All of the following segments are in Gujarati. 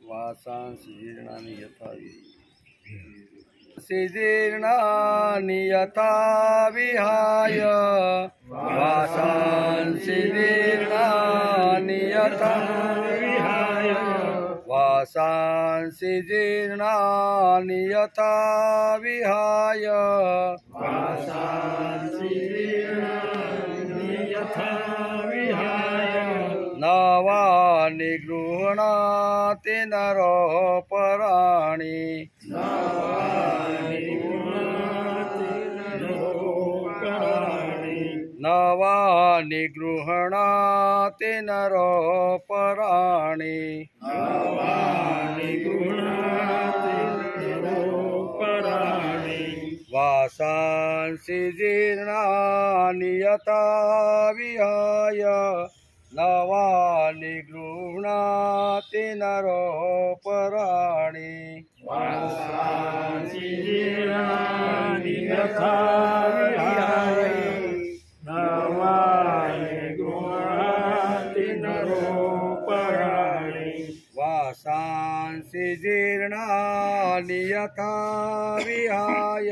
वासांसि जीर्णानि यथा जीर्णानि यथा विहाय वासांसि जीर्णानि यथा विहाय वासांसि जीर्णानि यथा विहाय वासांसि जीर्णानि यथा विहाय नवानि गृह्णाति नरोपराणि नवानि गृह्णाति नरोपराणि वासांसि जीर्णानि यथा विहाय नवानि गृह्णाति नरोपराणि वासांसि जीर्णानि यथा विहाय नवानि गृह्णाति नरोपराणि वासांसि जीर्णानि यथा विहाय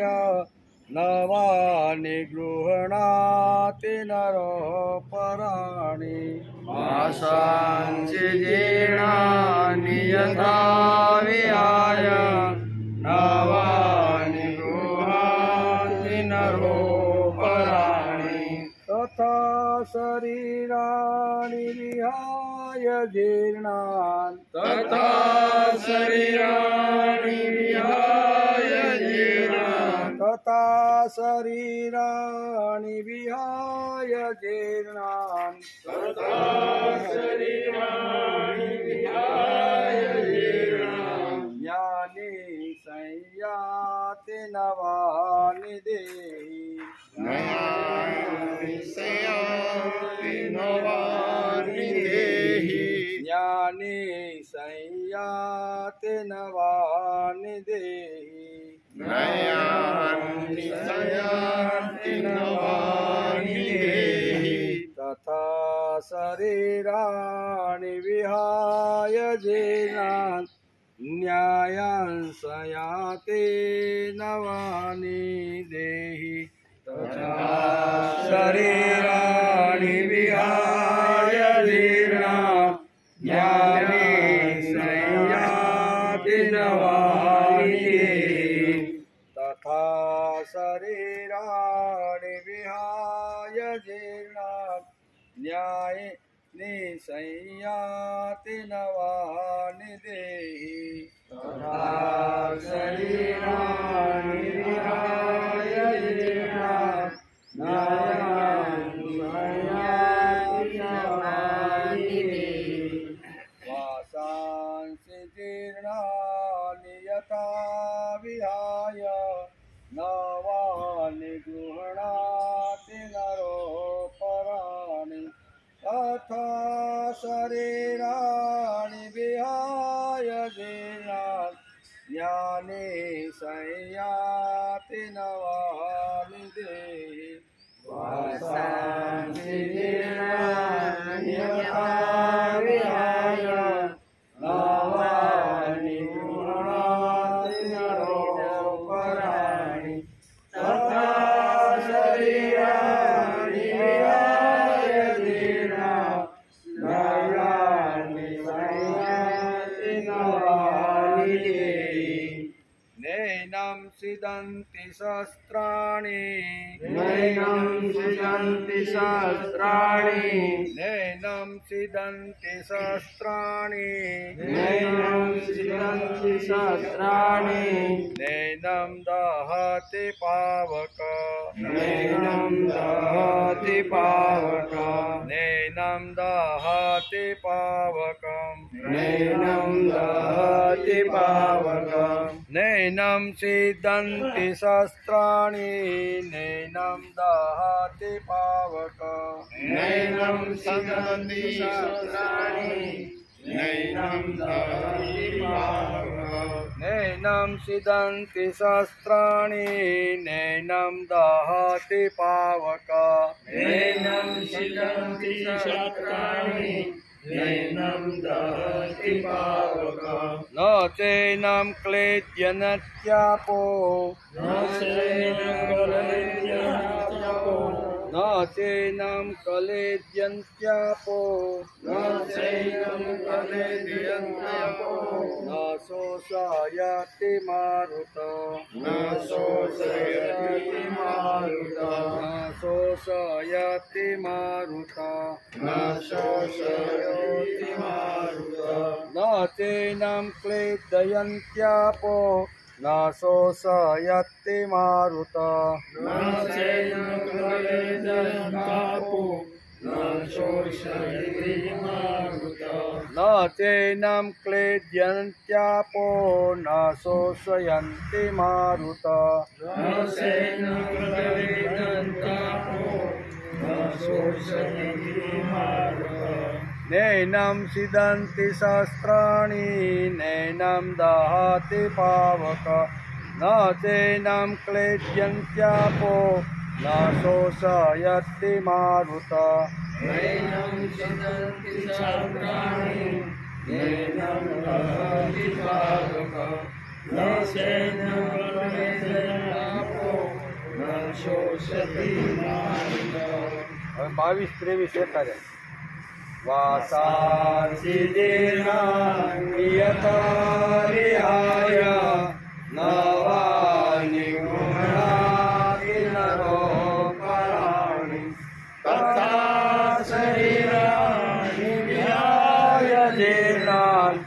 नवानि गृह्णाति नरोपराणि वासांसि जीर्णानि यथा विहाय नवानि गृह्णाति नरोपराणि तथा शरीराणि विहाय जीर्णान् तथा शरीराणि विहाय जीर्णान् तथा शरीराणि विहाय जीर्णान् तथा शरीराणि विहाय जीर्णान् ज्ञानी संयाति नवानि देहि ज्ञानी संयाति नवानि देहि ज्ञानी संयाति नवानि देहि ज्ञानी संयाति नवानि देहि तथा शरीराणि विहाय जीर्णान् न्यायान् संयाति नवानि देहि तथा शरीराणि विहाय जीर्णान् ज्ञानी संयाति नवानि देहि तथा शरीराणि विहाय जीर्णान् न्यायनि संयाति नवानि देहि तथा शरीराणि विहाय जीर्णान् न्यायनि संयाति नवानि देहि वासांसि जीर्णानि यथा विहाय नवानि गृह्णाति नरोपराणि तथा शरीराणि विहाय जीर्णान् ज्ञानी संयाति नवानि देहि वासांसि जीर्णानि यथा विहाय नवानि गृह्णाति नरोपराणि तथा शरीराणि विहाय जीर्णान् न्यायानि संयाति नवानि देहि नैनं सिदन्ति शस्त्राणि नैनं सिदन्ति शस्त्राणि नैनं सिदन्ति शस्त्राणि नैनं सिदन्ति शस्त्राणि नैनं दहति पावक नैनं दहति पावक नैनं दहति पावकं नैनं दहति पावकं नैनं सिदन्ति शस्त्राणि नैनं दहति पावक नैनं सिदन्ति शस्त्राणि नैनं दहति पावक नैनं सिदन्ति शस्त्राणि नैनं दहति पावक नैनं सिदन्ति शस्त्राणि नैनं दहति पावकः न चैनं क्लेद्यन्त्यापो न चैनं क्लेद्यन्त्यापो न शोषयति मारुतः न शोषयति मारुतः न चैनं क्लेदयन्त्यापो न शोषयति मारुतः न चैनं क्लेद्यन्त्यापो न शोषयन्ति मारुतः नैनं सिदन्ति शस्त्राणि नैनं दहति पावकः न चैनं क्लेद्यन्त्यापो न शोषयति मारुतः नैनं सिदन्ति शस्त्राणि नैनं दहति पावकः न चैनं क्लेद्यन्त्यापो न शोषयति मारुतः 22-23 एकारे वासांसि दीर्घान्वितारिहाय नवानि गुणानि नरोपराणि तथा शरीराणि विहाय जीर्णान्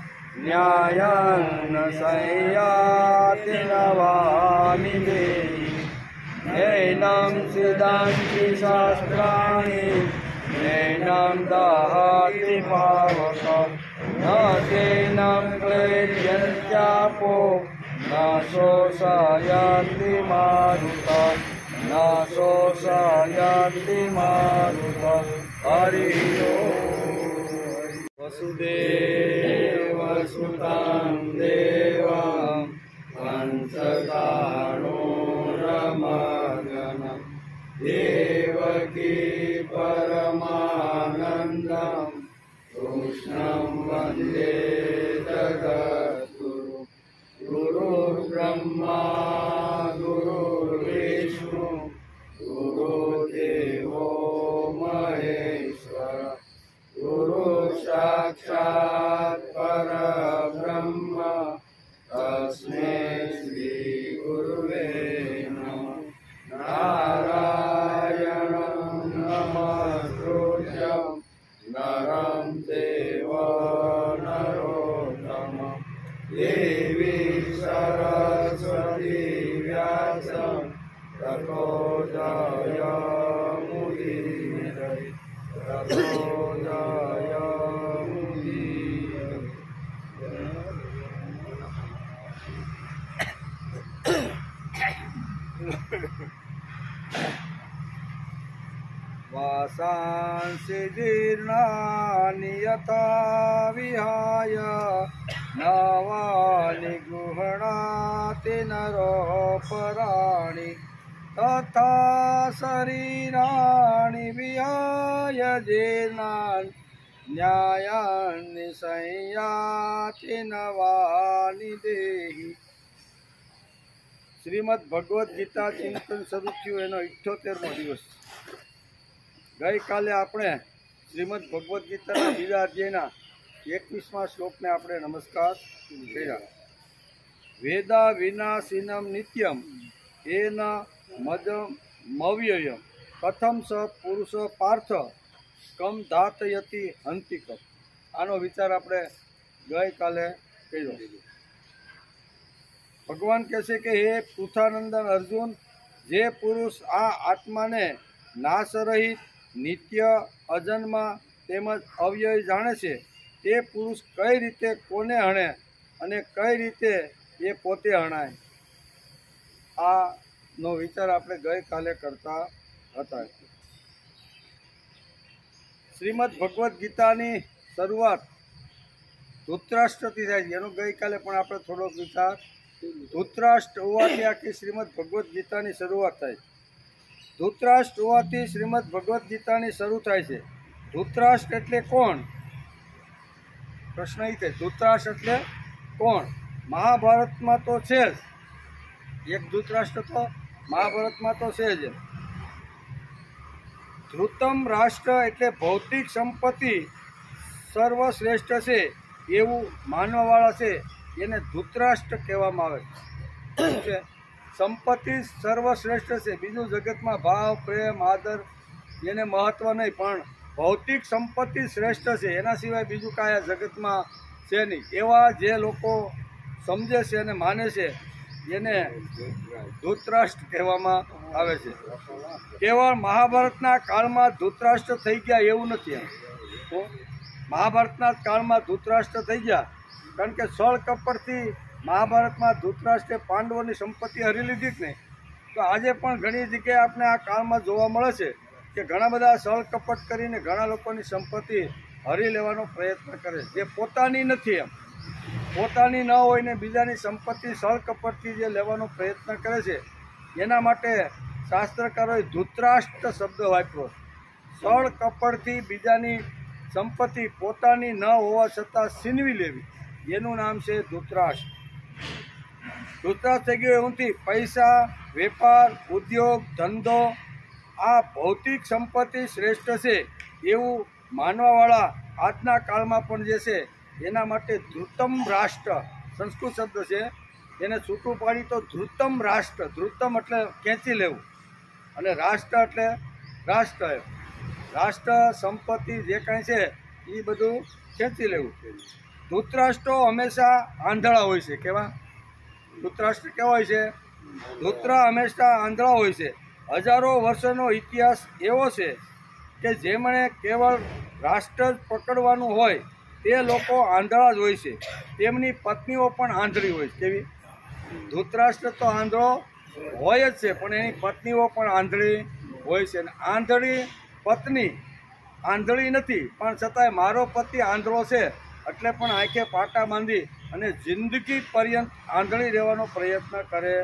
न्यायान् संयाति नवानि देहि नैनं सिदन्ति शास्त्राणि नैनं दहति पावकः न चैनं क्लेद्यन्त्यापो न शोषयति मारुतः न शोषयति मारुतः हरि ओम् वसुदेवसुतं देवं पंचकाणोरमर्दनं देवकी परमानन्दं कृष्णं वन्दे जगद्गुरुं गुरुर्ब्रह्मा गुरुर्विष्णु गुरुदेवो महेश्वर गुरुसाक्षात् परब्रह्म तस्मै श्रीगुरुवे नमः नारायणं नमस्कृत्यं नरं चैव नरोत्तमं देवी सरस्वती व्यासं ततो जयमुदीरये वासांसि जीर्णानि यथा विहाय नवानि गृह्णाति नरोपराणि तथा शरीराणि विहाय जीर्णानि न्यायानि संयाति नवानि देहि શ્રીમદ ભગવદ્ ગીતા ચિંતન શરૂ થયું એનો 78મો દિવસ. ગઈકાલે આપણે શ્રીમદ ભગવદ્ ગીતાના બીજા અધ્યાયના 21મા શ્લોકને આપણે નમસ્કાર કર્યા. વેદા વિનાશીનમ નિત્યમ એન મવ્યયમ કથમ સ પુરુષ પાર્થ કમ ધાતયતિ હંતિકમ. આનો વિચાર આપણે ગઈકાલે કર્યો. ભગવાન કહે છે કે હે પૃથાનંદન અર્જુન, જે પુરુષ આ આત્માને નાશરહિત નિત્ય અજન્મા તેમજ અવ્યય જાણે છે તે પુરુષ કઈ રીતે કોને હણે અને કઈ રીતે એ પોતે હણાય. આનો વિચાર આપણે ગઈકાલે કરતા હતા. શ્રીમદ ભગવદ્ ગીતાની શરૂઆત ધૃતરાષ્ટ્રથી થાય છે. એનો ગઈકાલે પણ આપણે થોડોક વિચાર. ધૃતરાષ્ટ્ર હોવાથી આખી શ્રીમદ ભગવદ્ ગીતાની શરૂઆત થાય છે. ધૃતરાષ્ટ્ર હોવાથી શ્રીમદ ભગવદ્ ગીતાની શરૂ થાય છે. ધૃતરાષ્ટ્ર એટલે કોણ? પ્રશ્ન એ થાય ધૃતરાષ્ટ્ર એટલે કોણ? મહાભારતમાં તો છે જ એક ધૃતરાષ્ટ્ર, તો મહાભારતમાં તો છે જ. ધૃતમ રાષ્ટ્ર એટલે ભૌતિક સંપત્તિ સર્વશ્રેષ્ઠ છે એવું માનવાવાળા છે એને ધૃતરાષ્ટ્ર કહેવામાં આવે છે. સંપત્તિ સર્વશ્રેષ્ઠ છે, બીજું જગતમાં ભાવ પ્રેમ આદર એને મહત્વ નહીં, પણ ભૌતિક સંપત્તિ શ્રેષ્ઠ છે, એના સિવાય બીજું કાંઈ આ જગતમાં છે નહીં. એવા જે લોકો સમજે છે અને માને છે એને ધૃતરાષ્ટ્ર કહેવામાં આવે છે. કેવળ મહાભારતના કાળમાં ધૃતરાષ્ટ્ર થઈ ગયા એવું નથી. તો મહાભારતના કાળમાં ધૃતરાષ્ટ્ર થઈ ગયા કારણ કે છળ કપટથી મહાભારતમાં ધૃતરાષ્ટ્રે પાંડવોની સંપત્તિ હરી લીધી જ નહીં. તો આજે પણ ઘણી જગ્યાએ આપણે આ કાળમાં જોવા મળે છે કે ઘણા બધા છળ કપટ કરીને ઘણા લોકોની સંપત્તિ હરી લેવાનો પ્રયત્ન કરે છે, જે પોતાની નથી, એમ પોતાની ન હોય ને બીજાની સંપત્તિ છળ કપટથી જે લેવાનો પ્રયત્ન કરે છે. એના માટે શાસ્ત્રકારોએ ધૃતરાષ્ટ્ર શબ્દ વાપર્યો. છળ કપટથી બીજાની સંપત્તિ પોતાની ન હોવા છતાં છીનવી લેવી, એનું નામ છે ધૃતરાષ્ટ્ર. ધૃતરાષ્ટ્ર થઈ ગયો એવુંથી પૈસા, વેપાર, ઉદ્યોગ, ધંધો આ ભૌતિક સંપત્તિ શ્રેષ્ઠ છે એવું માનવાવાળા આજના કાળમાં પણ જે છે એના માટે ધૃતમ રાષ્ટ્ર સંસ્કૃત શબ્દ છે, એને છૂટું પાડી તો ધૃતમ રાષ્ટ્ર. ધૃતમ એટલે ખેંચી લેવું અને રાષ્ટ્ર એટલે રાષ્ટ્ર. રાષ્ટ્ર સંપત્તિ જે કાંઈ છે એ બધું ખેંચી લેવું. ધૃતરાષ્ટ્રો હંમેશા આંધળા હોય છે. કેવા ધૃતરાષ્ટ્ર કેવા હોય છે? ધૃતરા હંમેશા આંધળા હોય છે. હજારો વર્ષોનો ઇતિહાસ એવો છે કે જેમણે કેવળ રાષ્ટ્ર જ પકડવાનું હોય તે લોકો આંધળા જ હોય છે. તેમની પત્નીઓ પણ આંધળી હોય છે. કેવી? ધૃતરાષ્ટ્ર તો આંધળો હોય જ છે, પણ એની પત્નીઓ પણ આંધળી હોય છે. અને આંધળી પત્ની આંધળી નથી, પણ છતાંય મારો પતિ આંધળો છે એટલે પણ આંખે પાટા બાંધી અને જિંદગી પર્યંત આંધળી રહેવાનો પ્રયત્ન કરે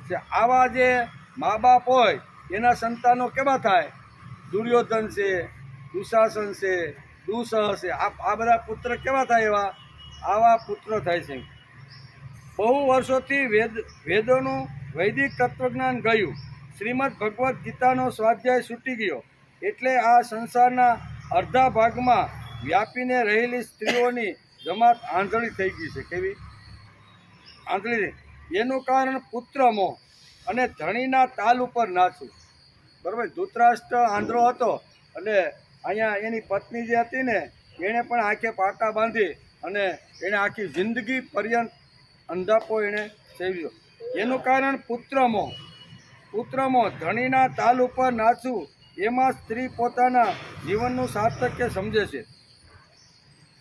છે. આવા જે મા બાપ હોય એના સંતાનો કેવા થાય? દુર્યોધન છે, દુશાસન છે, દુસહ છે. આ બધા પુત્ર કેવા થાય? એવા આવા પુત્ર થાય છે. બહુ વર્ષોથી વેદોનું વૈદિક તત્વજ્ઞાન ગયું, શ્રીમદ ભગવદ્ ગીતાનો સ્વાધ્યાય છૂટી ગયો, એટલે આ સંસારના અડધા ભાગમાં વ્યાપીને રહેલી સ્ત્રીઓની જમાત આંધળી થઈ ગઈ છે. કેવી આંધળી? એનું કારણ પુત્ર મોહ અને ધણીના તાલ ઉપર નાચવું. બરાબર? ધૃતરાષ્ટ્ર આંધળો હતો એટલે અહીંયા એની પત્ની જે હતી ને એણે પણ આંખે પાટા બાંધી અને એણે આખી જિંદગી પર્યંત અંધાપો એણે સેવ્યો. એનું કારણ પુત્ર મોહ. ધણીના તાલ ઉપર નાચવું, એમાં સ્ત્રી પોતાના જીવનનું સાર્થક્ય સમજે છે.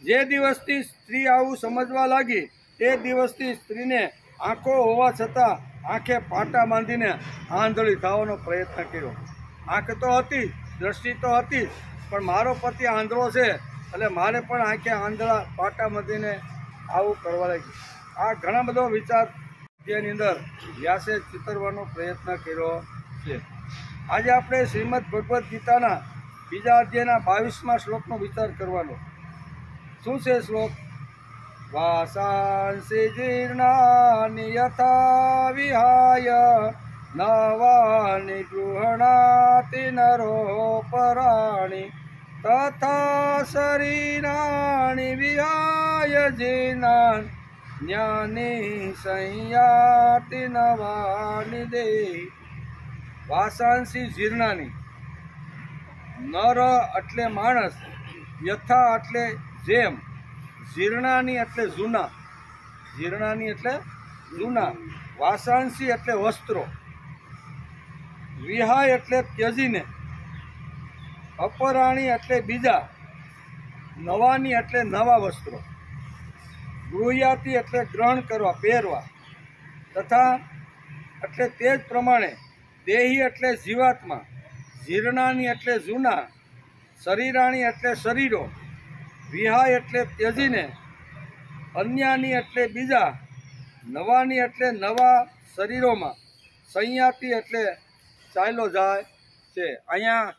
જે દિવસથી સ્ત્રી આવું સમજવા લાગી તે દિવસથી સ્ત્રીને આંખો હોવા છતાં આંખે પાટા બાંધીને આંધળી થવાનો પ્રયત્ન કર્યો. આંખ તો હતી, દ્રષ્ટિ તો હતી, પણ મારો પતિ આંધળો છે એટલે મારે પણ આંખે આંધળા પાટા બાંધીને આવું કરવા લાગી. આ ઘણા બધો વિચાર જેની અંદર વ્યાસે ચિતરવાનો પ્રયત્ન કર્યો છે. આજે આપણે શ્રીમદ ભગવદ્ ગીતાના બીજા અધ્યાયના 22મા શ્લોકનો વિચાર કરવાનો. શું છે શ્લોક? વાસાંસી જીર્ણાની યથા વિહાય નવાનિ ગૃહણાતિ નરોપરાણિ તથા શરીરાણિ વિહાય જીર્ણાન જ્ઞાની સંયાતિ નવાનિ દેહી. વાસાંસી જીર્ણાની, નર એટલે માણસ, યથા એટલે જેમ, જીર્ણાની એટલે જૂના, જીર્ણાની એટલે જૂના, વાસાંસી એટલે વસ્ત્રો, વિહાય એટલે ત્યજીને, અપરાણી એટલે બીજા, નવાની એટલે નવા વસ્ત્રો, ગૃહ્યાતિ એટલે ગ્રહણ કરવા, પહેરવા, તથા એટલે તે જ પ્રમાણે, દેહી એટલે જીવાત્મા, જીર્ણાની એટલે જૂના, શરીરાણી એટલે શરીરો, વિહાય એટલે ત્યજીને, અન્યાની એટલે બીજા, નવાની એટલે નવા શરીરોમાં, સંયાતિ એટલે ચાલ્યો જાય છે. અહીંયા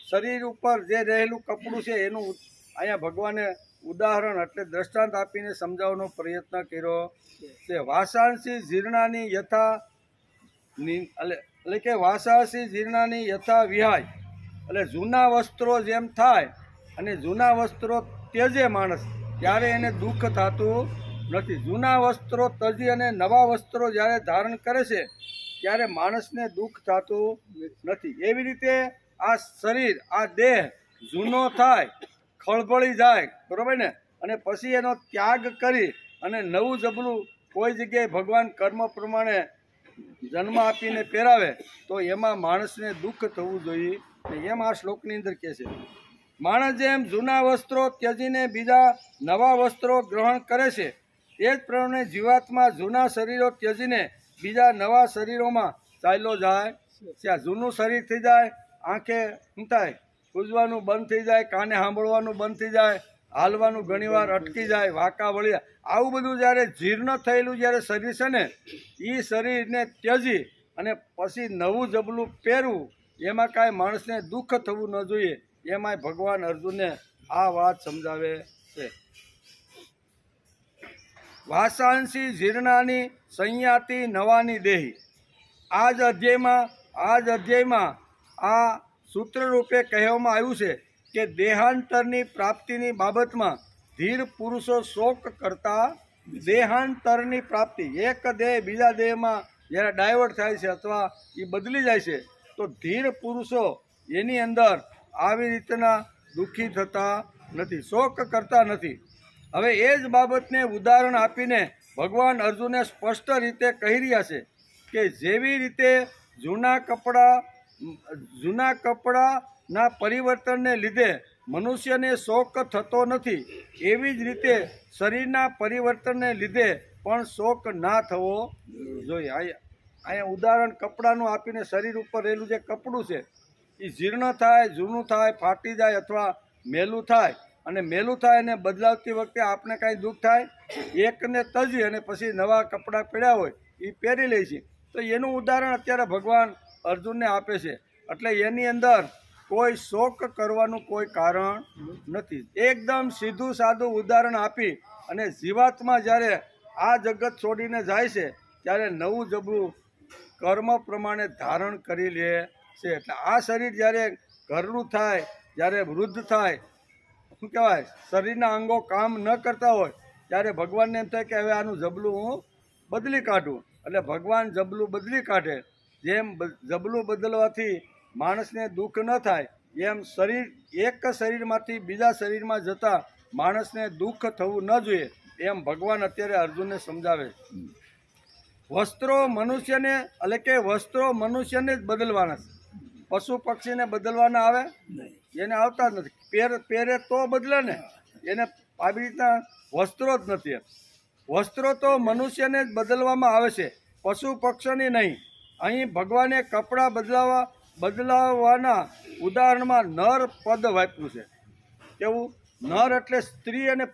શરીર ઉપર જે રહેલું કપડું છે એનું અહીંયા ભગવાને ઉદાહરણ એટલે દ્રષ્ટાંત આપીને સમજાવવાનો પ્રયત્ન કર્યો છે. વાસાંસી જીર્ણાની યથા એટલે કે વાસાંસી જીર્ણાની યથા વિહાય એટલે જૂના વસ્ત્રો જેમ થાય અને જૂના વસ્ત્રો ત્યજે માણસ ત્યારે એને દુઃખ થતું નથી. જૂના વસ્ત્રો તજી અને નવા વસ્ત્રો જ્યારે ધારણ કરે છે ત્યારે માણસને દુઃખ થતું નથી. એવી રીતે આ શરીર આ દેહ જૂનો થાય ખળભળી જાય બરોબર ને, અને પછી એનો ત્યાગ કરી અને નવું જબલું કોઈ જગ્યાએ ભગવાન કર્મ પ્રમાણે જન્મ આપીને પહેરાવે તો એમાં માણસને દુઃખ થવું જોઈએ. એમ આ શ્લોકની અંદર કહે છે. માણસ જેમ જૂના વસ્ત્રો ત્યજીને બીજા નવા વસ્ત્રો ગ્રહણ કરે છે તે જ પ્રમાણે જીવાત્મા જૂના શરીરો ત્યજીને બીજા નવા શરીરોમાં ચાલ્યો જાય. ત્યાં જૂનું શરીર થઈ જાય, આંખે શું થાય પૂજવાનું બંધ થઈ જાય, કાને સાંભળવાનું બંધ થઈ જાય, હાલવાનું ઘણીવાર અટકી જાય, વાંકા વળી જાય. આવું બધું જ્યારે જીર્ણ થયેલું જ્યારે શરીર છે ને એ શરીરને ત્યજી અને પછી નવું જબલું પહેરવું એમાં કાંઈ માણસને દુઃખ થવું ન જોઈએ. એમાંય ભગવાન અર્જુનને આ વાત સમજાવે છે. વાસાંસી જીર્ણાની સંયાતિ નવાની દેહી. આ જ અધ્યાયમાં આ સૂત્ર રૂપે કહેવામાં આવ્યું છે કે દેહાંતરની પ્રાપ્તિની બાબતમાં ધીર પુરુષો શોક કરતા દેહાંતરની પ્રાપ્તિ એક દેહ બીજા દેહમાં જ્યારે ડાયવર્ટ થાય છે અથવા એ બદલી જાય છે તો ધીર પુરુષો એની અંદર આવી રીતના દુઃખી થતા નથી, શોક કરતા નથી. હવે એ જ બાબતને ઉદાહરણ આપીને ભગવાન અર્જુને સ્પષ્ટ રીતે કહી રહ્યા છે કે જેવી રીતે જૂના કપડાના પરિવર્તનને લીધે મનુષ્યને શોક થતો નથી એવી જ રીતે શરીરના પરિવર્તનને લીધે પણ શોક ના થવો જોઈએ. અહીંયા ઉદાહરણ કપડાનું આપીને શરીર ઉપર રહેલું જે કપડું છે એ જીર્ણ થાય, જૂનું થાય, ફાટી જાય અથવા મેલું થાય. અને મેલું થાય અને બદલાવતી વખતે આપણે કાંઈ દુઃખ થાય, એકને તજી અને પછી નવા કપડાં પહેર્યા હોય એ પહેરી લે છે. તો એનું ઉદાહરણ અત્યારે ભગવાન અર્જુનને આપે છે. એટલે એની અંદર કોઈ શોક કરવાનું કોઈ કારણ નથી. એકદમ સીધું સાદું ઉદાહરણ આપી અને જીવાત્મા જ્યારે આ જગત છોડીને જાય છે ત્યારે નવું જબરું કર્મ પ્રમાણે ધારણ કરી લે છે. એટલે આ શરીર જ્યારે ઘરનું થાય, જ્યારે વૃદ્ધ થાય, શું કહેવાય શરીરના અંગો કામ ન કરતા હોય ત્યારે ભગવાનને એમ થાય કે હવે આનું જબલું હું બદલી કાઢું. એટલે ભગવાન જબલું બદલી કાઢે. જેમ જબલું બદલવાથી માણસને દુઃખ ન થાય એમ શરીર એક શરીરમાંથી બીજા શરીરમાં જતાં માણસને દુઃખ થવું ન જોઈએ એમ ભગવાન અત્યારે અર્જુનને સમજાવે. વસ્ત્રો મનુષ્યને એટલે કે વસ્ત્રો મનુષ્યને જ બદલવાના છે, પશુ પક્ષીને બદલવાના આવે એને આવતા જ નથી. પહેરે તો બદલે ને, એને આવી રીતના વસ્ત્રો જ નથી. વસ્ત્રો તો મનુષ્યને જ બદલવામાં આવે છે, પશુ પક્ષીની નહીં. અહીં ભગવાને કપડાં બદલાવવાના ઉદાહરણમાં નર પદ વાપર્યું છે. કેવું? નર એટલે સ્ત્રી અને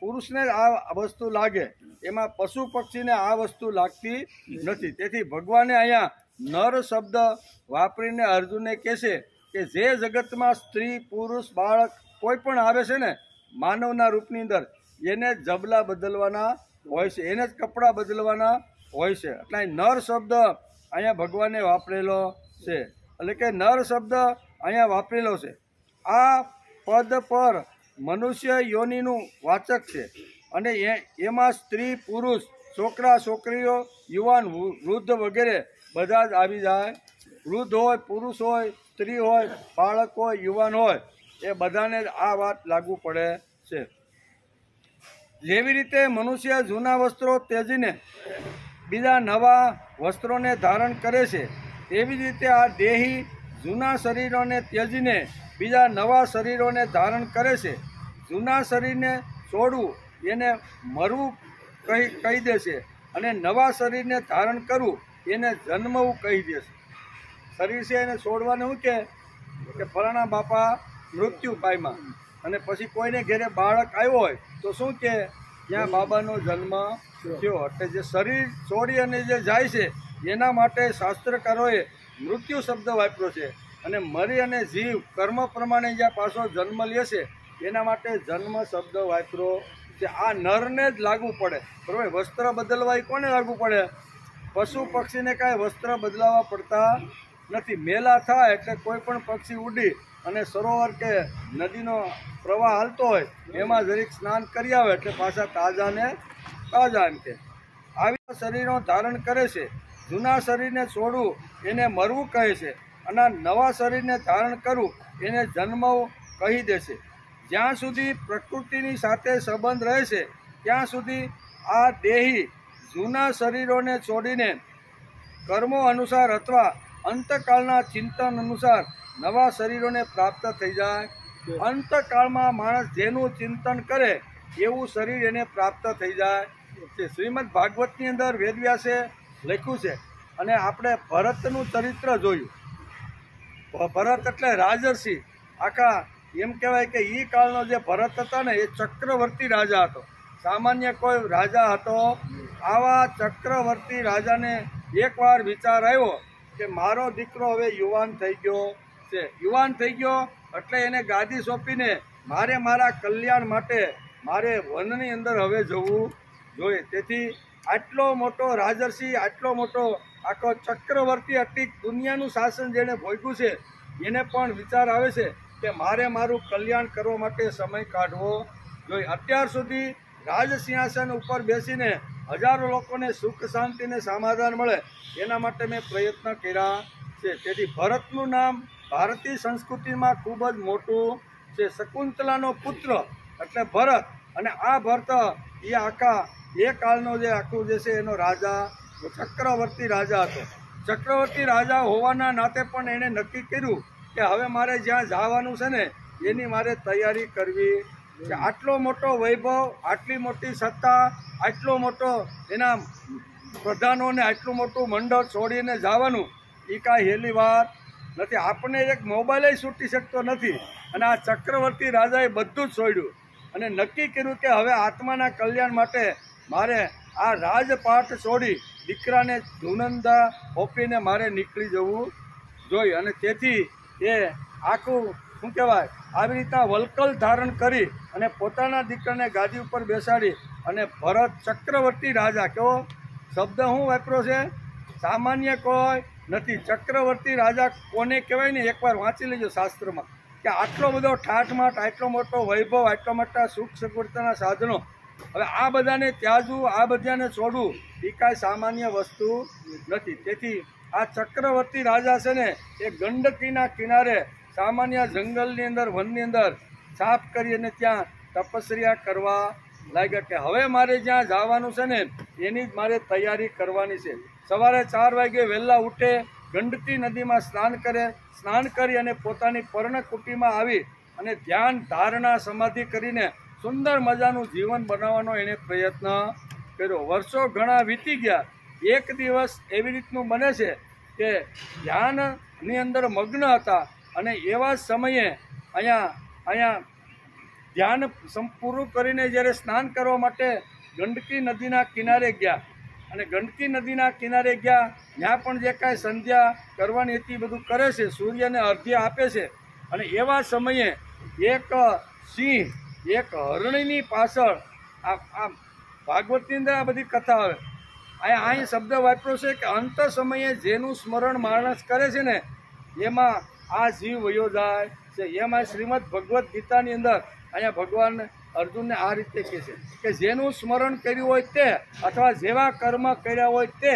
પુરુષને આ વસ્તુ લાગે, એમાં પશુ પક્ષીને આ વસ્તુ લાગતી નથી. તેથી ભગવાને અહીંયા નર શબ્દ વાપરીને અર્જુનને કહેશે કે જે જગતમાં સ્ત્રી પુરુષ બાળક કોઈ પણ આવે છે ને માનવના રૂપની અંદર એને જબલા બદલવાના હોય છે, એને જ કપડાં બદલવાના હોય છે. એટલે નર શબ્દ અહીંયા ભગવાને વાપરેલો છે. એટલે કે નર શબ્દ અહીંયા વાપરેલો છે. આ પદ પર મનુષ્ય યોનિનું વાચક છે અને એમાં સ્ત્રી પુરુષ છોકરા છોકરીઓ યુવાન વૃદ્ધ વગેરે બધા જ આવી જાય. વૃદ્ધ હોય, પુરુષ હોય, સ્ત્રી હોય, બાળક હોય, યુવાન હોય, એ બધાને જ આ વાત લાગુ પડે છે. જેવી રીતે મનુષ્ય જૂના વસ્ત્રો ત્યજીને બીજા નવા વસ્ત્રોને ધારણ કરે છે તેવી જ રીતે આ દેહી જૂના શરીરોને ત્યજીને બીજા નવા શરીરોને ધારણ કરે છે. જૂના શરીરને છોડવું એને મરવું કહી દે છે અને નવા શરીરને ધારણ કરવું એને જન્મવું કહી દે છે. શરીર છે એને છોડવાને શું કે ફલાણા બાપા મૃત્યુ પામ્યા અને પછી કોઈને ઘેરે બાળક આવ્યો હોય તો શું કે ત્યાં બાબાનો જન્મ થયો. એટલે જે શરીર છોડી અને જે જાય છે એના માટે શાસ્ત્રકારોએ મૃત્યુ શબ્દ વાપર્યો છે. અને મરી અને જીવ કર્મ પ્રમાણે જ્યાં પાછો જન્મ લે છે એના માટે જન્મ શબ્દ વાપરો કે આ નરને જ લાગુ પડે, બરાબર. વસ્ત્ર બદલવા એ કોને લાગુ પડે? પશુ પક્ષીને કાંઈ વસ્ત્ર બદલાવા પડતા નથી. મેલા થાય એટલે કોઈ પણ પક્ષી ઉડી અને સરોવર કે નદીનો પ્રવાહ હાલતો હોય એમાં જરીક સ્નાન કરી આવે એટલે પાછા તાજા ને તાજા એમ કે આવી શરીરનો ધારણ કરે છે. જૂના શરીરને છોડવું એને મરવું કહે છે અને નવા શરીરને ધારણ કરવું એને જન્મવું કહી દેશે. જ્યાં સુધી પ્રકૃતિની સાથે સંબંધ રહે છે ત્યાં સુધી આ દેહી જૂના શરીરોને છોડીને કર્મો અનુસાર અથવા અંતકાળના ચિંતન અનુસાર નવા શરીરોને પ્રાપ્ત થઈ જાય. અંતકાળમાં માણસ જેનું ચિંતન કરે એવું શરીર એને પ્રાપ્ત થઈ જાય. શ્રીમદ ભાગવતની અંદર વેદવ્યાસે લખ્યું છે અને આપણે ભરતનું ચરિત્ર જોયું. ભરત એટલે રાજર્ષિ. આખા એમ કહેવાય કે એ કાળનો જે ભરત હતા ને એ ચક્રવર્તી રાજા હતો, સામાન્ય કોઈ રાજા હતો. આવા ચક્રવર્તી રાજાને એકવાર વિચાર આવ્યો કે મારો દીકરો હવે યુવાન થઈ ગયો છે. યુવાન થઈ ગયો એટલે એને ગાદી સોંપીને મારે મારા કલ્યાણ માટે મારે વનની અંદર હવે જવું જોઈએ. તેથી આટલો મોટો રાજર્ષિ, આટલો મોટો આખો ચક્રવર્તી, આટલી દુનિયાનું શાસન જેણે ભોગ્યું છે એને પણ વિચાર આવે છે કે મારે મારું કલ્યાણ કરવા માટે સમય કાઢવો જોઈએ. અત્યાર સુધી રાજ સિંહાસન ઉપર બેસીને હજારો લોકોને સુખ શાંતિ ને સમાધાન મળે એના માટે મેં પ્રયત્ન કર્યા છે. તેથી ભરતનું નામ ભારતીય સંસ્કૃતિમાં ખૂબ જ મોટું છે. શકુંતલાનો પુત્ર એટલે ભરત, અને આ ભરત એ આખા એ કાળનો જે આખું જે છે એનો રાજા ચક્રવર્તી રાજા હતો. ચક્રવર્તી રાજા હોવાના નાતે પણ એણે નક્કી કર્યું કે હવે મારે જ્યાં જવાનું છે ને એની મારે તૈયારી કરવી કે આટલો મોટો વૈભવ, આટલી મોટી સત્તા, આટલો મોટો એના પ્રધાનોને આટલું મોટું મંડળ છોડીને જવાનું એ કાંઈ હેલી વાત નથી. આપણે એક મોબાઈલ છૂટી શકતો નથી અને આ ચક્રવર્તી રાજાએ બધું જ છોડ્યું અને નક્કી કર્યું કે હવે આત્માના કલ્યાણ માટે મારે આ રાજપાટ છોડી દીકરાને ધુનંદા ઓપીને મારે નીકળી જવું જોઈએ. અને તેથી એ આખું શું કહેવાય આવી રીતના વલકલ ધારણ કરી અને પોતાના દીકરાને ગાદી ઉપર બેસાડી અને ભરત ચક્રવર્તી રાજા, કેવો શબ્દ હું વાપરો છે, સામાન્ય કોઈ નથી. ચક્રવર્તી રાજા કોને કહેવાય ને એકવાર વાંચી લેજો શાસ્ત્રમાં કે આટલો બધો ઠાઠમાઠ, આટલો મોટો વૈભવ, આટલા મોટા સુખ સગવડતાના સાધનો, હવે આ બધાને ત્યાજવું, આ બધાને છોડવું એ કાંઈ સામાન્ય વસ્તુ નથી. તેથી આ ચક્રવર્તી રાજા છે ને એ ગંડકીના કિનારે સામાન્ય જંગલની અંદર, વનની અંદર સાફ કરી અને ત્યાં તપસ્યા કરવા લાગ્યા કે હવે મારે જ્યાં જવાનું છે ને એની જ મારે તૈયારી કરવાની છે. સવારે 4 વાગે વહેલા ઉઠે, ગંડકી નદીમાં સ્નાન કરે, સ્નાન કરી અને પોતાની પર્ણકુટીમાં આવી અને ધ્યાન ધારણા સમાધિ કરીને સુંદર મજાનું જીવન બનાવવાનો એણે પ્રયત્ન કર્યો. વર્ષો ઘણા વીતી ગયા. એક દિવસ એવી રીતનું બને છે કે ધ્યાનની અંદર મગ્ન હતા અને એવા જ સમયે અહીંયા ધ્યાન પૂરું કરીને જ્યારે સ્નાન કરવા માટે ગંડકી નદીના કિનારે ગયા અને ગંડકી નદીના કિનારે ગયા ત્યાં પણ જે કાંઈ સંધ્યા કરવાની હતી બધું કરે છે, સૂર્યને અર્ધ્ય આપે છે. અને એવા સમયે એક સિંહ એક હરણીની પાછળ, આ ભાગવતની અંદર આ બધી કથા આવે, અહીં શબ્દ વાપર્યો છે કે અંત સમયે જેનું સ્મરણ માણસ કરે છે ને એમાં આ જીવ વયો જાય છે. એમાં શ્રીમદ ભગવદ્ ગીતાની અંદર અહીંયા ભગવાન અર્જુનને આ રીતે કહે છે કે જેનું સ્મરણ કર્યું હોય તે અથવા જેવા કર્મ કર્યા હોય તે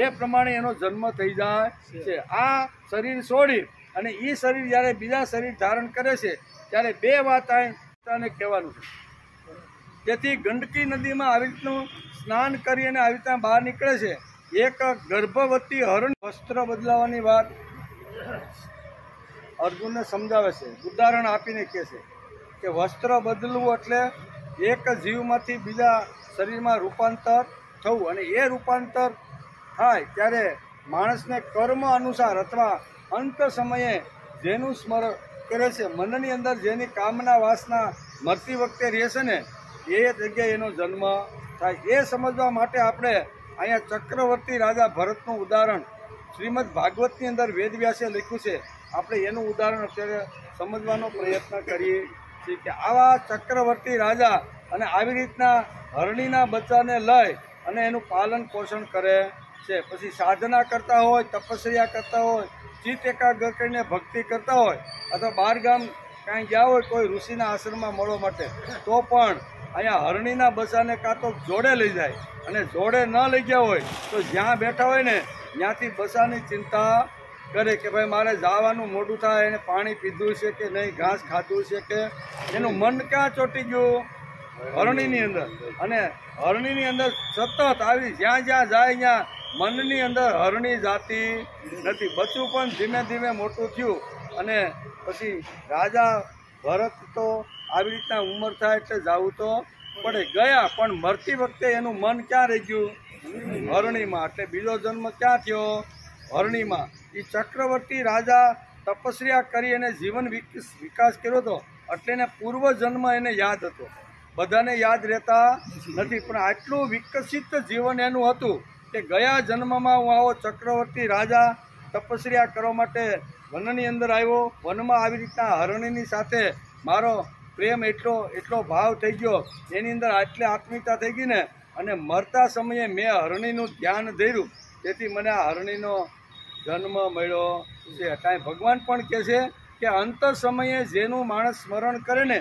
એ પ્રમાણે એનો જન્મ થઈ જાય છે. આ શરીર છોડી અને એ શરીર જ્યારે બીજા શરીર ધારણ કરે છે ત્યારે બે વાત અહીં કહેવાનું છે. તેથી ગંડકી નદીમાં આવી રીતનું સ્નાન કરી અને આવી રીતના બહાર નીકળે છે. એક ગર્ભવતી હરણ વસ્ત્ર બદલાવાની વાત અર્જુનને સમજાવે છે, ઉદાહરણ આપીને કહે છે કે વસ્ત્ર બદલવું એટલે એક જીવમાંથી બીજા શરીરમાં રૂપાંતર થવું. અને એ રૂપાંતર થાય ત્યારે માણસને કર્મ અનુસાર અથવા અંત સમયે જેનું સ્મરણ કરે છે, મનની અંદર જેની કામના વાસના મરતી વખતે રહે છે ને એ જગ્યાએ એનો જન્મ થાય. એ સમજવા માટે આપણે અહીંયા ચક્રવર્તી રાજા ભરતનું ઉદાહરણ શ્રીમદ ભાગવતની અંદર વેદવ્યાસે લખ્યું છે. આપણે એનું ઉદાહરણ અત્યારે સમજવાનો પ્રયત્ન કરીએ છે કે આવા ચક્રવર્તી રાજા અને આવી રીતના હરણીના બચ્ચાને લઈ અને એનું પાલન પોષણ કરે છે. પછી સાધના કરતા હોય, તપસ્યા કરતા હોય, ચિત્ત એકાગ્ર કરીને ભક્તિ કરતા હોય અથવા બહાર ગામ કાંઈ ગયા હોય કોઈ ઋષિના આશ્રમમાં મળવા માટે, તો પણ અહીંયા હરણીના બચ્ચાને કાં તો જોડે લઈ જાય, અને જોડે ન લઈ ગયા હોય તો જ્યાં બેઠા હોય ને ત્યાંથી બચ્ચાની ચિંતા કરે કે ભાઈ મારે જવાનું મોડું થાય, એને પાણી પીધું છે કે નહીં, ઘાસ ખાધું છે કે, એનું મન ક્યાં ચોંટી ગયું? હરણીની અંદર. અને હરણીની અંદર સતત આવી જ્યાં જ્યાં જાય ત્યાં મનની અંદર હરણી જાતી નથી. બચ્ચું પણ ધીમે ધીમે મોટું થયું અને પછી રાજા ભરત તો આવી રીતના ઉંમર થાય એટલે જવું તો પડે, ગયા, પણ મરતી વખતે એનું મન ક્યાં રહી ગયું? હરણીમાં. એટલે બીજો જન્મ ક્યાં થયો? હરણીમાં. એ ચક્રવર્તી રાજા તપસ્યા કરી અને જીવન વિકાસ કર્યો હતો, એટલે એને પૂર્વ જન્મ એને યાદ હતો. બધાને યાદ રહેતા નથી, પણ આટલું વિકસિત જીવન એનું હતું કે ગયા જન્મમાં હું આવો ચક્રવર્તી રાજા તપસ્યા કરવા માટે વનની અંદર આવ્યો, વનમાં આવી રીતના હરણીની સાથે મારો પ્રેમ એટલો ભાવ થઈ ગયો, એની અંદર આટલી આત્મીયતા થઈ ગઈ ને, અને મરતા સમયે મેં હરણીનું ધ્યાન ધર્યું, તેથી મને આ હરણીનો જન્મ મળ્યો છે. કાંઈ ભગવાન પણ કહે છે કે અંત સમયે જેનું માણસ સ્મરણ કરે ને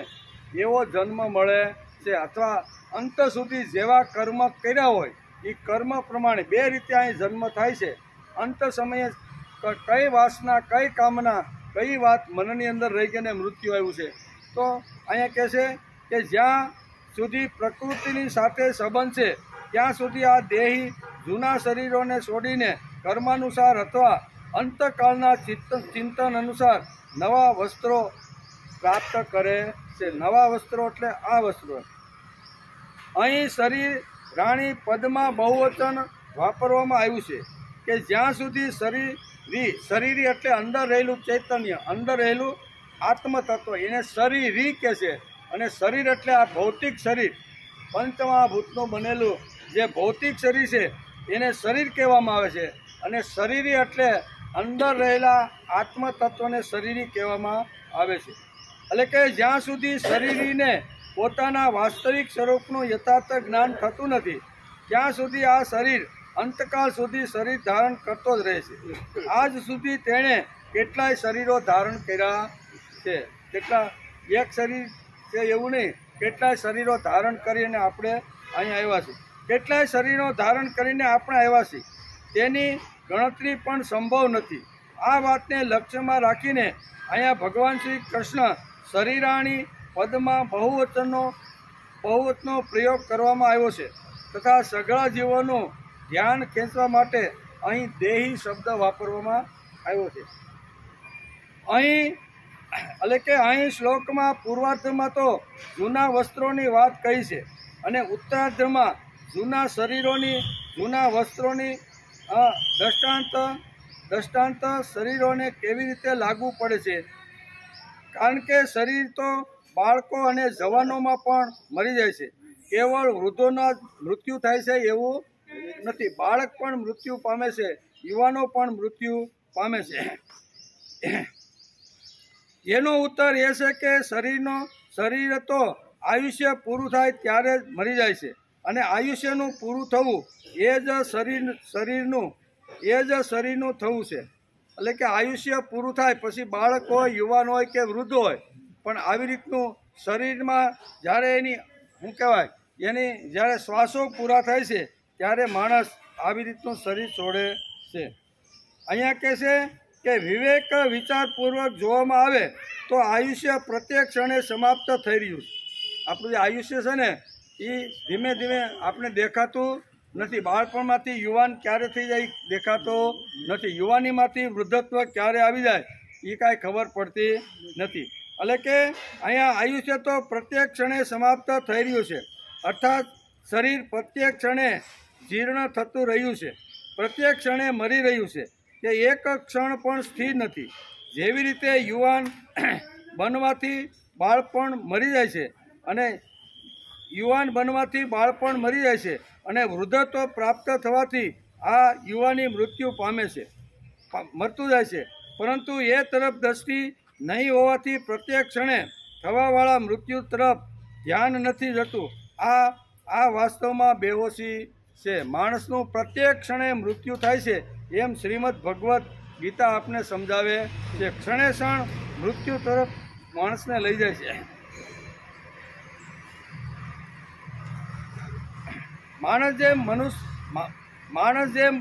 એવો જન્મ મળે છે, અથવા અંત સુધી જેવા કર્મ કર્યા હોય એ કર્મ પ્રમાણે બે રીતે અહીં જન્મ થાય છે. અંત સમયે કઈ વાસના, કઈ કામના, કઈ વાત મનની અંદર રહી ગઈને મૃત્યુ આવ્યું છે. તો અહીંયા કહે છે કે જ્યાં સુધી પ્રકૃતિની સાથે સંબંધ છે ત્યાં સુધી આ દેહી જૂના શરીરોને છોડીને કર્માનુસાર અથવા અંતકાળના ચિંતન અનુસાર નવા વસ્ત્રો પ્રાપ્ત કરે છે. નવા વસ્ત્રો એટલે આ વસ્ત્રો. અહીં શરીર રાણી પદમાં બહુવચન વાપરવામાં આવ્યું છે કે જ્યાં સુધી શરીરી એટલે અંદર રહેલું ચૈતન્ય, અંદર રહેલું આત્મતત્વ, એને શરીરી કહે છે. અને શરીર એટલે આ ભૌતિક શરીર, પંચમહાભૂતનું બનેલું જે ભૌતિક શરીર છે એને શરીર કહેવામાં આવે છે. અને શરીરી એટલે અંદર રહેલા આત્મતત્વને શરીરી કહેવામાં આવે છે. એટલે કે જ્યાં સુધી શરીરીને પોતાના વાસ્તવિક સ્વરૂપનું યથાર્થ જ્ઞાન થતું નથી ત્યાં સુધી આ શરીર અંતકાળ સુધી શરીર ધારણ કરતો જ રહે છે. આજ સુધી તેણે કેટલાય શરીરો ધારણ કર્યા છે. કેટલા એક શરીર છે એવું નહીં, કેટલાય શરીરો ધારણ કરીને આપણે અહીં આવ્યા છીએ. કેટલાય શરીરો ધારણ કરીને આપણે આવ્યા છીએ, તેની ગણતરી પણ સંભવ નથી. આ વાતને લક્ષ્યમાં રાખીને અહીંયા ભગવાન શ્રી કૃષ્ણ શરીરાણી પદમાં બહુવચનો પ્રયોગ કરવામાં આવ્યો છે, તથા સઘળા જીવોનું ધ્યાન ખેંચવા માટે અહીં દેહી શબ્દ વાપરવામાં આવ્યો છે. અહીં એટલે કે અહીં શ્લોકમાં પૂર્વાર્ધમાં તો જૂના વસ્ત્રોની વાત કહી છે, અને ઉત્તરાર્ધમાં જૂના શરીરોની, જૂના વસ્ત્રોની દ્રષ્ટાંત શરીરોને કેવી રીતે લાગુ પડે છે. કારણ કે શરીર તો બાળકો અને જવાનોમાં પણ મરી જાય છે, કેવળ વૃદ્ધોના મૃત્યુ થાય છે એવું નથી. બાળક પણ મૃત્યુ પામે છે, યુવાનો પણ મૃત્યુ પામે છે. એનો ઉત્તર એ છે કે શરીર તો આયુષ્ય પૂરું થાય ત્યારે જ મરી જાય છે, અને આયુષ્યનું પૂરું થવું એ જ શરીરનું થવું છે. એટલે કે આયુષ્ય પૂરું થાય પછી બાળક હોય, યુવાન હોય કે વૃદ્ધ હોય, પણ આવી રીતનું શરીરમાં જ્યારે એની જ્યારે શ્વાસો પૂરા થાય છે ત્યારે માણસ આવી રીતનું શરીર છોડે છે. અહીંયા કહે છે કે વિવેક વિચારપૂર્વક જોવામાં આવે તો આયુષ્ય પ્રત્યેક ક્ષણે સમાપ્ત થઈ રહ્યું છે. આપણું જે આયુષ્ય છે ને એ ધીમે ધીમે આપણે દેખાતું નથી. બાળપણમાંથી યુવાન ક્યારે થઈ જાય દેખાતો નથી, યુવાનીમાંથી વૃદ્ધત્વ ક્યારે આવી જાય એ કાંઈ ખબર પડતી નથી. એટલે કે અહીંયા આયુષ્ય તો પ્રત્યેક ક્ષણે સમાપ્ત થઈ રહ્યું છે, અર્થાત શરીર પ્રત્યેક ક્ષણે જીર્ણ થતું રહ્યું છે, પ્રત્યેક ક્ષણે મરી રહ્યું છે, કે એક ક્ષણ પણ સ્થિર નથી. જેવી રીતે યુવાન બનવાથી બાળપણ મરી જાય છે અને વૃદ્ધત્વ પ્રાપ્ત થવાથી આ યુવાની મૃત્યુ પામે છે, મરતું જાય છે. પરંતુ એ તરફ દ્રષ્ટિ નહીં હોવાથી પ્રત્યેક ક્ષણે થવાવાળા મૃત્યુ તરફ ધ્યાન નથી જતું. આ વાસ્તવમાં બેહોશી છે. માણસનું પ્રત્યેક ક્ષણે મૃત્યુ થાય છે એમ શ્રીમદ ભગવદ્ ગીતા આપને સમજાવે છે. ક્ષણે ક્ષણ મૃત્યુ તરફ માણસને લઈ જાય છે. માણસ જેમ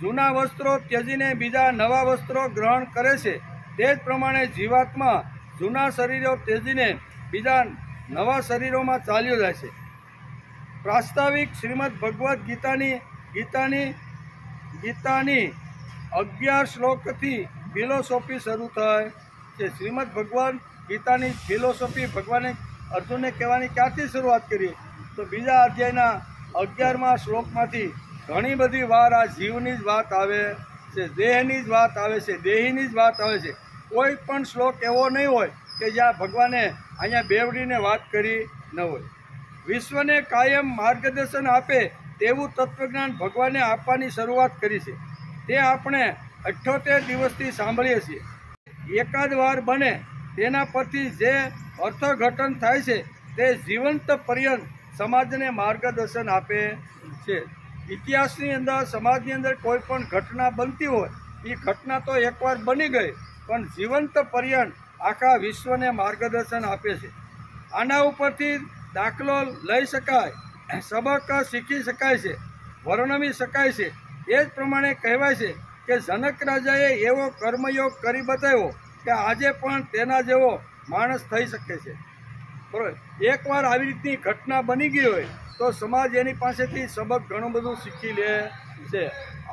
જૂના વસ્ત્રો ત્યજીને બીજા નવા વસ્ત્રો ગ્રહણ કરે છે, તે જ પ્રમાણે જીવાત્મા જૂના શરીરો ત્યજીને બીજા નવા શરીરોમાં ચાલ્યો જાય છે. પ્રાસ્તાવિક શ્રીમદ ભગવદ્ ગીતાની 11 શ્લોકથી ફિલોસોફી શરૂ થાય છે. શ્રીમદ ભગવદ્ ગીતાની ફિલોસોફી ભગવાને અર્જુનને કહેવાની ક્યાંથી શરૂઆત કરી? તો બીજા અધ્યાયના 11મા શ્લોકમાંથી ઘણી બધી વાર આ જીવની જ વાત આવે છે, દેહની જ વાત આવે છે, દેહીની જ વાત આવે છે. કોઈ પણ શ્લોક એવો નહીં હોય કે જ્યાં ભગવાને અહીંયા બેવડીને વાત કરી ન હોય. વિશ્વને કાયમ માર્ગદર્શન આપે તેવું તત્વજ્ઞાન ભગવાને આપવાની શરૂઆત કરી છે. તે આપણે 78 દિવસથી સાંભળીએ છીએ. એકાદ વાર બને તેના પરથી જે અર્થઘટન થાય છે તે જીવંત પર્યંત સમાજને માર્ગદર્શન આપે છે. ઇતિહાસની અંદર, સમાજની અંદર કોઈ પણ ઘટના બનતી હોય, એ ઘટના તો એકવાર બની ગઈ, પણ જીવંત પર્યંત આખા વિશ્વને માર્ગદર્શન આપે છે. આના ઉપરથી દાખલો લઈ શકાય, સબક શીખી શકાય છે, વર્ણવી શકાય છે. એ જ પ્રમાણે કહેવાય છે કે જનક રાજાએ એવો કર્મયોગ કરી બતાવ્યો કે આજે પણ તેના જેવો માણસ થઈ શકે છે. બરાબર. એકવાર આવી રીતની ઘટના બની ગઈ હોય તો સમાજ એની પાસેથી સબક ઘણું બધું શીખી લે છે.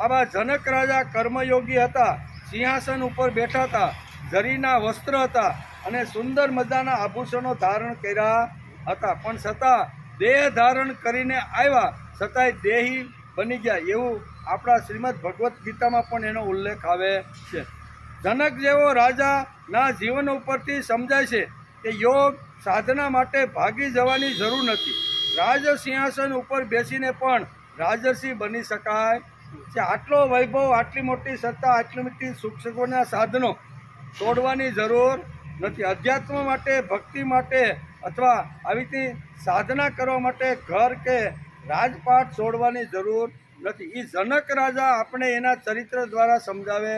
આવા જનક રાજા કર્મયોગી હતા, સિંહાસન ઉપર બેઠા હતા, જરીના વસ્ત્ર હતા અને સુંદર મજાના આભૂષણો ધારણ કર્યા હતા, પણ છતાં દેહ ધારણ કરીને આવ્યા છતાંય દેહી બની ગયા, એવું આપણા શ્રીમદ ભગવદ્ ગીતામાં પણ એનો ઉલ્લેખ આવે છે. જનક જેવો રાજાના જીવન ઉપરથી સમજાય છે કે યોગ સાધના માટે ભાગી જવાની જરૂર નથી. રાજ સિંહાસન ઉપર બેસીને પણ રાજર્ષિ બની શકાય છે. આટલો વૈભવ, આટલી મોટી સત્તા, આટલી મોટી સુખ સુખોના સાધનો છોડવાની જરૂર નથી. અધ્યાત્મ માટે, ભક્તિ માટે અથવા આવી રીતે સાધના કરવા માટે ઘર કે રાજપાટ છોડવાની જરૂર નથી. એ જનક રાજા આપણે એના ચરિત્ર દ્વારા સમજાવે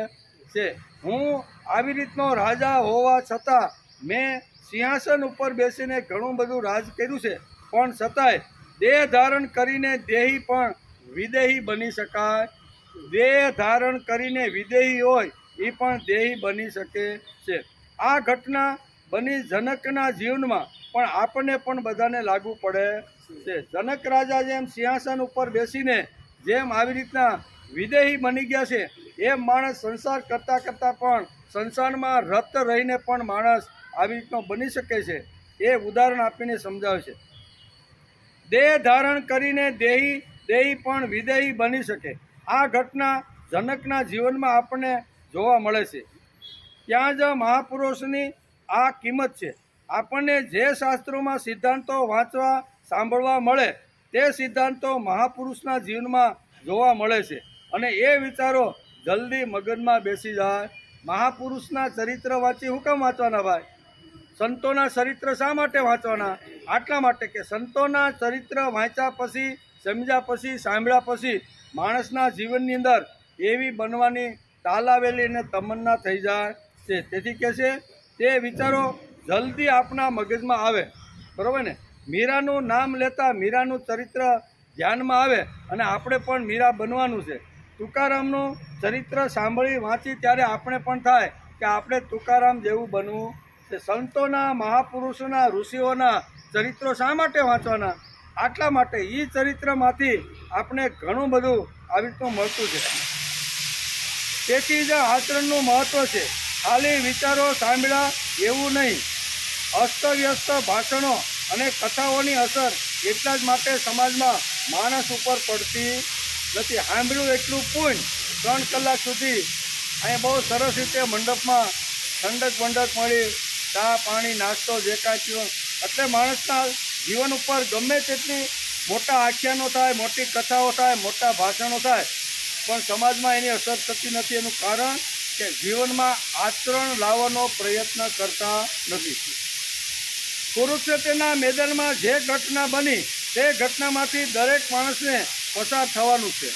છે. હું આવી રીતનો રાજા હોવા છતાં મેં સિંહાસન ઉપર બેસીને ઘણું બધું રાજ કર્યું છે, પણ છતાંય દેહ ધારણ કરીને દેહી પણ વિદેહી બની શકાય. દેહ ધારણ કરીને વિદેહી હોય એ પણ દેહી બની શકે છે. આ ઘટના બની જનકના જીવનમાં, પણ આપણને પણ બધાને લાગુ પડે છે. જનક રાજા જેમ સિંહાસન ઉપર બેસીને જેમ આવી રીતના વિદેહી બની ગયા છે, એમ માણસ સંસાર કરતાં કરતાં પણ સંસારમાં રત રહીને પણ માણસ આવી રીતનો બની શકે છે. એ ઉદાહરણ આપીને સમજાવે છે. દેહ ધારણ કરીને દેહી પણ વિદેહી બની શકે. આ ઘટના જનકના જીવનમાં આપણને જોવા મળે છે. ત્યાં જ મહાપુરુષની આ કિંમત છે. આપણને જે શાસ્ત્રોમાં સિદ્ધાંતો વાંચવા સાંભળવા મળે તે સિદ્ધાંતો મહાપુરુષના જીવનમાં જોવા મળે છે, અને એ વિચારો જલ્દી મગજમાં બેસી જાય. મહાપુરુષના ચરિત્ર વાંચી હું કેમ વાંચવાના ભાઈ? સંતોના ચરિત્ર શા માટે વાંચવાના? આટલા માટે કે સંતોના ચરિત્ર વાંચ્યા પછી, સમજ્યા પછી, સાંભળ્યા પછી માણસના જીવનની અંદર એવી બનવાની તાલાવેલી અને તમન્ના થઈ જાય છે. તેથી કહે છે તે વિચારો જલ્દી આપણા મગજમાં આવે. બરાબર ને? મીરાનું નામ લેતા મીરાનું ચરિત્ર ધ્યાનમાં આવે અને આપણે પણ મીરા બનવાનું છે. તુકારામનું ચરિત્ર સાંભળી વાંચી ત્યારે આપણે પણ થાય કે આપણે તુકારામ જેવું બનવું છે. સંતોના, મહાપુરુષોના, ઋષિઓના ચરિત્રો શા માટે વાંચવાના? આટલા માટે એ ચરિત્રમાંથી આપણે ઘણું બધું આવી રીતનું મળતું છે. તેથી જ આચરણનું મહત્વ છે. ખાલી વિચારો સાંભળ્યા એવું નહીં. અસ્તવ્યસ્ત ભાષણો અને કથાઓની અસર એટલા જ માટે સમાજમાં માણસ ઉપર પડતી નથી. સાંભળ્યું એટલું પુણ્ય. 3 કલાક સુધી અહીંયા બહુ સરસ રીતે મંડપમાં ઠંડક બંડક મળી, ચા પાણી નાસ્તો જે કાંઈ પીવો, એટલે માણસના જીવન ઉપર ગમે તેટલી મોટા આખ્યાનો થાય, મોટી કથાઓ થાય, મોટા ભાષણો થાય, પણ સમાજમાં એની અસર થતી નથી. એનું કારણ કે જીવનમાં આચરણ લાવવાનો પ્રયત્ન કરતા નથી. કુરુક્ષેત્રના મેદાનમાં જે ઘટના બની તે ઘટનામાંથી દરેક માણસને પસાર થવાનું છે.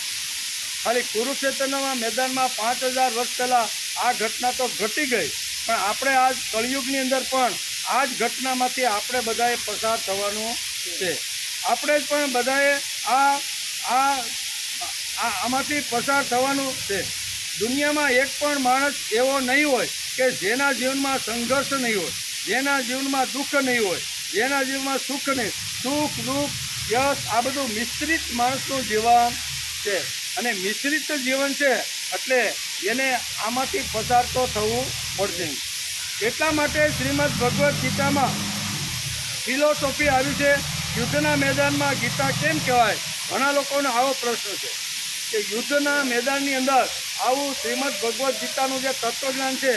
ખાલી કુરુક્ષેત્રના મેદાનમાં 5000 વર્ષ પહેલાં આ ઘટના તો ઘટી ગઈ, પણ આપણે આજ કળિયુગની અંદર પણ આ જ ઘટનામાંથી આપણે બધાએ પસાર થવાનું છે. આપણે પણ બધાએ આમાંથી પસાર થવાનું છે. દુનિયામાં એક પણ માણસ એવો નહીં હોય કે જેના જીવનમાં સંઘર્ષ નહીં હોય, જેના જીવનમાં દુઃખ નહીં હોય, જેના જીવનમાં સુખ નહીં. સુખ, દુઃખ, યશ આ બધું મિશ્રિત માણસનું જીવન છે. અને મિશ્રિત જીવન છે એટલે એને આમાંથી પસાર તો થવું પડશે. એટલા માટે શ્રીમદ ભગવદ્ ગીતામાં ફિલોસોફી આવી છે. યુદ્ધના મેદાનમાં ગીતા કેમ કહેવાય? ઘણા લોકોનો આવો પ્રશ્ન છે કે યુદ્ધના મેદાનની અંદર આવું શ્રીમદ ભગવદ્ ગીતાનું જે તત્વજ્ઞાન છે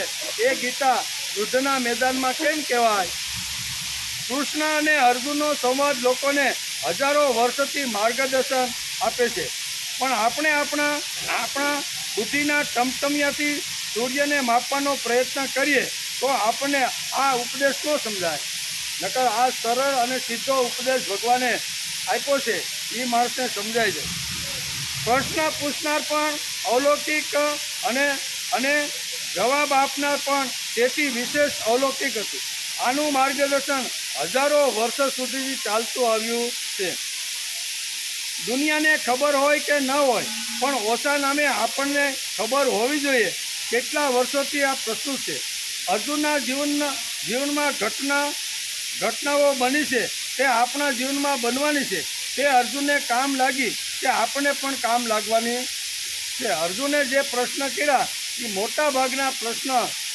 એ ગીતા યુદ્ધના મેદાનમાં કેમ કહેવાય? કૃષ્ણ અને અર્જુનનો સંવાદ લોકોને હજારો વર્ષોથી માર્ગદર્શન આપે છે, પણ આપણે આપણા બુદ્ધિના ટમટમિયાથી સૂર્યને માપવાનો પ્રયત્ન કરીએ તો આપણને આ ઉપદેશ ન સમજાય. નકર આ સરળ અને સીધો ઉપદેશ ભગવાને આપ્યો છે એ માણસને સમજાય છે. પ્રશ્ન પૂછનાર પણ અલૌકિક અને જવાબ આપનાર પણ તેથી વિશેષ અલૌકિક હતું. આનું માર્ગદર્શન હજારો વર્ષો સુધી ચાલતું આવ્યું છે. દુનિયાને ખબર હોય કે ન હોય, પણ ઓછા નામે આપણને ખબર હોવી જોઈએ કેટલા વર્ષોથી આ પ્રસ્તુત છે. અર્જુનના જીવનમાં ઘટનાઓ બની છે તે આપણા જીવનમાં બનવાની છે. તે અર્જુનને કામ લાગી તે આપણને પણ કામ લાગવાની છે. અર્જુને જે પ્રશ્ન કર્યા એ મોટા ભાગના પ્રશ્ન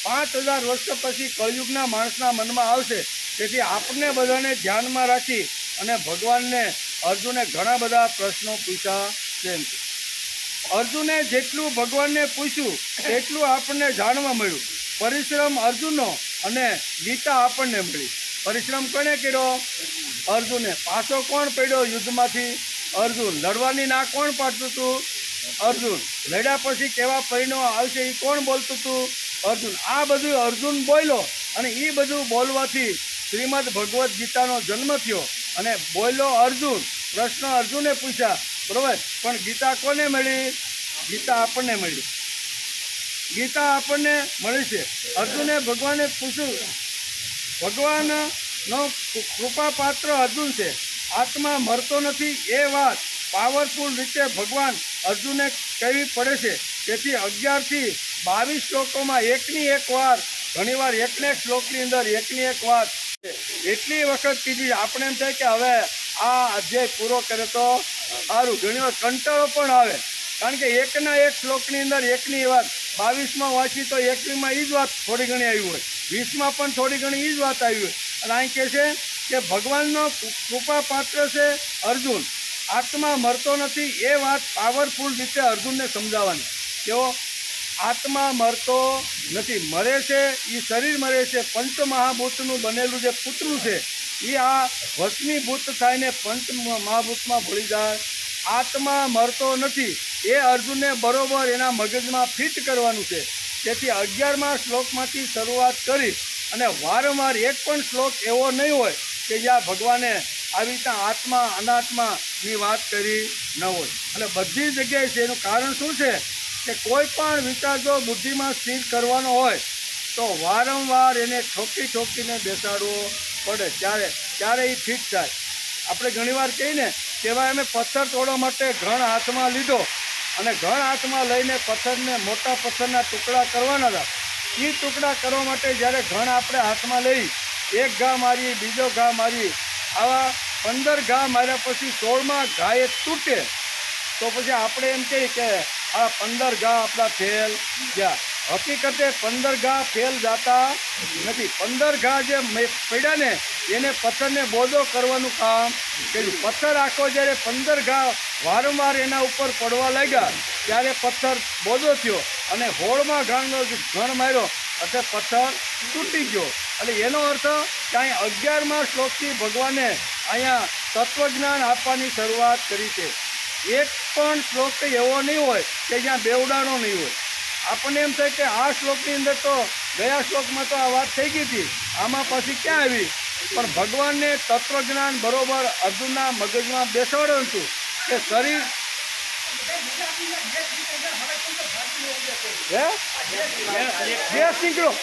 5000 વર્ષ પછી કળિયુગના માણસના મનમાં આવશે. તેથી આપણને બધાને ધ્યાનમાં રાખી અને ભગવાનને અર્જુને ઘણા બધા પ્રશ્નો પૂછ્યા છે. અર્જુને જેટલું ભગવાનને પૂછ્યું તેટલું આપણને જાણવા મળ્યું. પરિશ્રમ અર્જુનનો અને ગીતા આપણને મળી. પરિશ્રમ કોને કર્યો? અર્જુને. પાછો કોણ પડ્યો યુદ્ધમાંથી? અર્જુન. લડવાની ના કોણ પાડતું હતું? અર્જુન. લડ્યા પછી કેવા પરિણામ આવશે એ કોણ બોલતું હતું? અર્જુન. આ બધું અર્જુન બોલ્યો અને એ બધું બોલવાથી શ્રીમદ ભગવદ્ ગીતાનો જન્મ થયો. અને બોલ્યો અર્જુન, પ્રશ્ન અર્જુને પૂછ્યા, બરાબર, પણ ગીતા કોને મળી? ગીતા આપણને મળી. ગીતા આપણને મળી છે. અર્જુને ભગવાને પૂછ્યું. ભગવાનનો કૃપાપાત્ર અર્જુન છે. આત્મા મરતો નથી એ વાત પાવરફુલ રીતે ભગવાન અર્જુને કહેવી પડે છે. તેથી 11 થી 22 શ્લોકોમાં એકની એક વાર, ઘણીવાર એકને એક શ્લોકની અંદર એકની એક વાત એટલી વખત કીધી. આપણે એમ થાય કે હવે આ અધ્યાય પૂરો કરે તો સારું. ઘણીવાર કંટાળો પણ આવે, કારણ કે એકના એક શ્લોકની અંદર એકની વાત 22માં વાંચી તો 21માં એ જ વાત થોડી ઘણી આવી હોય, 20માં પણ થોડી ઘણી એ જ વાત આવી હોય. અને અહીં કહે છે કે ભગવાનનો કૃપા પાત્ર છે અર્જુન. આત્મા મરતો નથી એ વાત પાવરફુલ રીતે અર્જુનને સમજાવવાની. કેવો? આત્મા મરતો નથી, મરે છે એ શરીર મરે છે. પંચમહાભૂતનું બનેલું જે પુતળું છે એ આ ભસ્મીભૂત થાયને પંચમહાભૂતમાં ભળી જાય. આત્મા મરતો નથી એ અર્જુનને બરોબર એના મગજમાં ફિટ કરવાનું છે. તેથી 11મા શ્લોકમાંથી શરૂઆત કરી અને વારંવાર એક પણ શ્લોક એવો નહીં હોય કે જ્યાં ભગવાને આવી રીતના આત્મા અનાત્માની વાત કરી ન હોય. અને બધી જગ્યાએ છે. એનું કારણ શું છે કે કોઈ પણ વિચાર જો બુદ્ધિમાં સ્થિર કરવાનો હોય તો વારંવાર એને ઠોકીને બેસાડવો પડે, ત્યારે એ ફિટ થાય. આપણે ઘણીવાર કહીને કે ભાઈ અમે પથ્થર તોડવા માટે ઘણ હાથમાં લીધો અને ઘણ હાથમાં લઈને પથ્થરને મોટા પથ્થરના ટુકડા કરવાના હતા. એ ટુકડા કરવા માટે જ્યારે ઘણ આપણે હાથમાં લઈ એક ઘા મારી, બીજો ઘા મારી, આવા 15 ઘા માર્યા પછી 16મા ઘાએ તૂટે તો પછી આપણે એમ કહીએ કે આ 15 ઘા આપણા ફેલ ગયા. હકીકતે 15 ઘા ફેલ જતા નથી. 15 ઘા જે પડ્યા ને એને પથ્થરને બોધો કરવાનું કામ કર્યું. પથ્થર આખો જ્યારે 15 ઘા વારંવાર એના ઉપર પડવા લાગ્યા ત્યારે પથ્થર બોધો થયો અને 16મા ઘાનો ઘણ માર્યો એટલે પથ્થર તૂટી ગયો. એટલે એનો અર્થ કે અહીં 11મા શ્લોકથી ભગવાને અહીંયા તત્વજ્ઞાન આપવાની શરૂઆત કરી છે. એક પણ શ્લોક એવો નહીં હોય કે જ્યાં બેવડાનો નહીં હોય. આપણને એમ થાય કે આ શ્લોકની અંદર તો ગયા શ્લોકમાં તો આ વાત થઈ ગઈ હતી, આમાં પછી ક્યાં આવી? પણ ભગવાનને તત્વજ્ઞાન બરોબર અર્જુનના મગજમાં બેસાડ્યું હતું કે શરીર ગેસ નીકળ્યો